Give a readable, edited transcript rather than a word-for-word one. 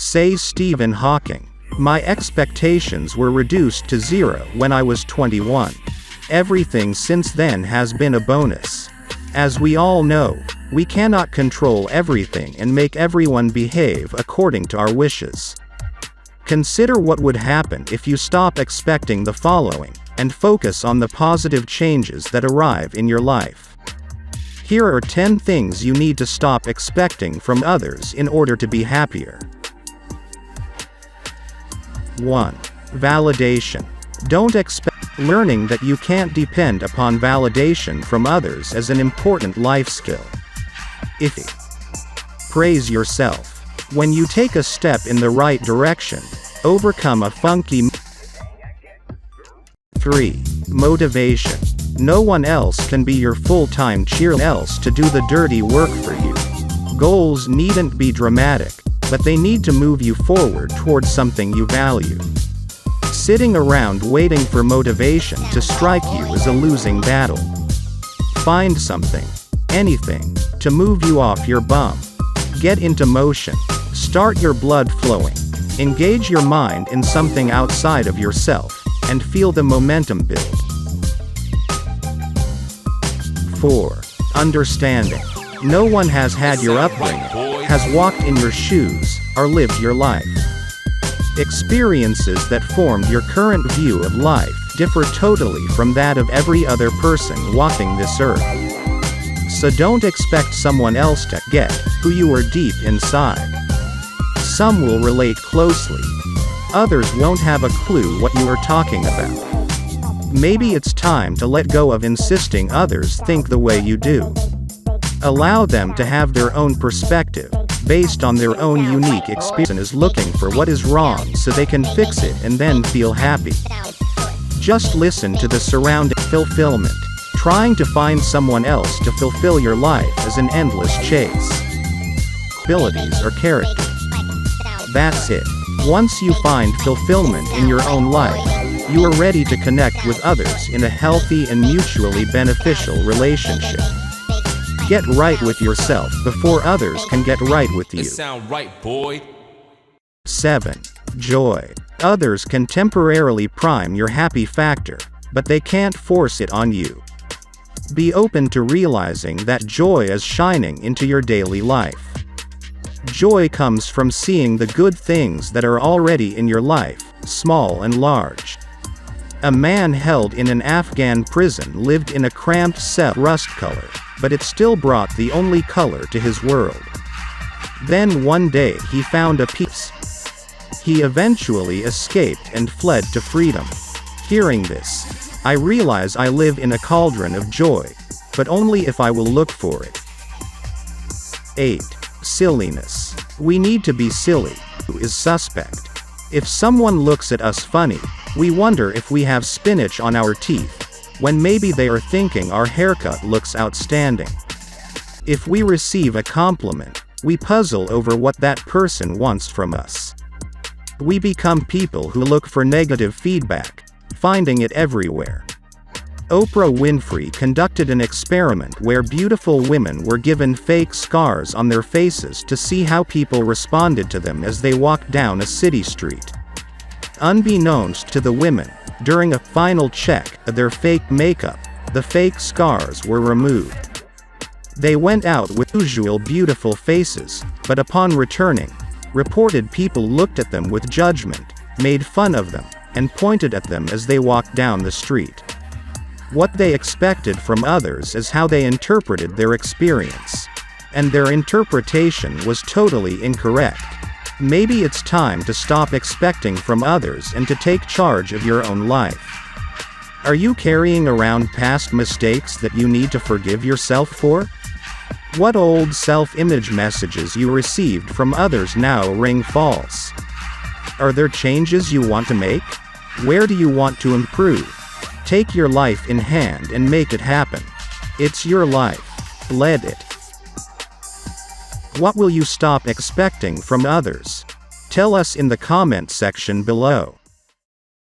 Says Stephen Hawking. My expectations were reduced to zero when I was 21. Everything since then has been a bonus. As we all know, we cannot control everything and make everyone behave according to our wishes. Consider what would happen if you stop expecting the following, and focus on the positive changes that arrive in your life. Here are 10 things you need to stop expecting from others in order to be happier. 1. Validation. Don't expect. Learning that you can't depend upon validation from others is an important life skill. If you praise yourself. When you take a step in the right direction, overcome a funky. 3. Motivation. No one else can be your full-time cheerleader else to do the dirty work for you. Goals needn't be dramatic, but they need to move you forward towards something you value. Sitting around waiting for motivation to strike you is a losing battle. Find something, anything, to move you off your bum. Get into motion. Start your blood flowing. Engage your mind in something outside of yourself, and feel the momentum build. 4. Understanding. No one has had your upbringing, has walked in your shoes, or lived your life. Experiences that formed your current view of life differ totally from that of every other person walking this earth. So don't expect someone else to get who you are deep inside. Some will relate closely. Others won't have a clue what you are talking about. Maybe it's time to let go of insisting others think the way you do. Allow them to have their own perspective, based on their own unique experience, and is looking for what is wrong so they can fix it and then feel happy. Just listen to the surrounding fulfillment. Trying to find someone else to fulfill your life is an endless chase. Abilities or character. That's it. Once you find fulfillment in your own life, you are ready to connect with others in a healthy and mutually beneficial relationship. Get right with yourself before others can get right with you. It sound right, boy. 7. Joy. Others can temporarily prime your happy factor, but they can't force it on you. Be open to realizing that joy is shining into your daily life. Joy comes from seeing the good things that are already in your life, small and large. A man held in an Afghan prison lived in a cramped cell, rust color, but it still brought the only color to his world. Then one day he found a peace. He eventually escaped and fled to freedom. Hearing this, I realize I live in a cauldron of joy, but only if I will look for it. 8. Silliness. We need to be silly. Who is suspect? If someone looks at us funny, we wonder if we have spinach on our teeth, when maybe they are thinking our haircut looks outstanding. If we receive a compliment, we puzzle over what that person wants from us. We become people who look for negative feedback, finding it everywhere. Oprah Winfrey conducted an experiment where beautiful women were given fake scars on their faces to see how people responded to them as they walked down a city street. Unbeknownst to the women, during a final check of their fake makeup, the fake scars were removed. They went out with usual beautiful faces, but upon returning, reported people looked at them with judgment, made fun of them, and pointed at them as they walked down the street. What they expected from others is how they interpreted their experience. And their interpretation was totally incorrect. Maybe it's time to stop expecting from others and to take charge of your own life. Are you carrying around past mistakes that you need to forgive yourself for? What old self-image messages you received from others now ring false? Are there changes you want to make? Where do you want to improve? Take your life in hand and make it happen. It's your life. Lead it. What will you stop expecting from others? Tell us in the comment section below.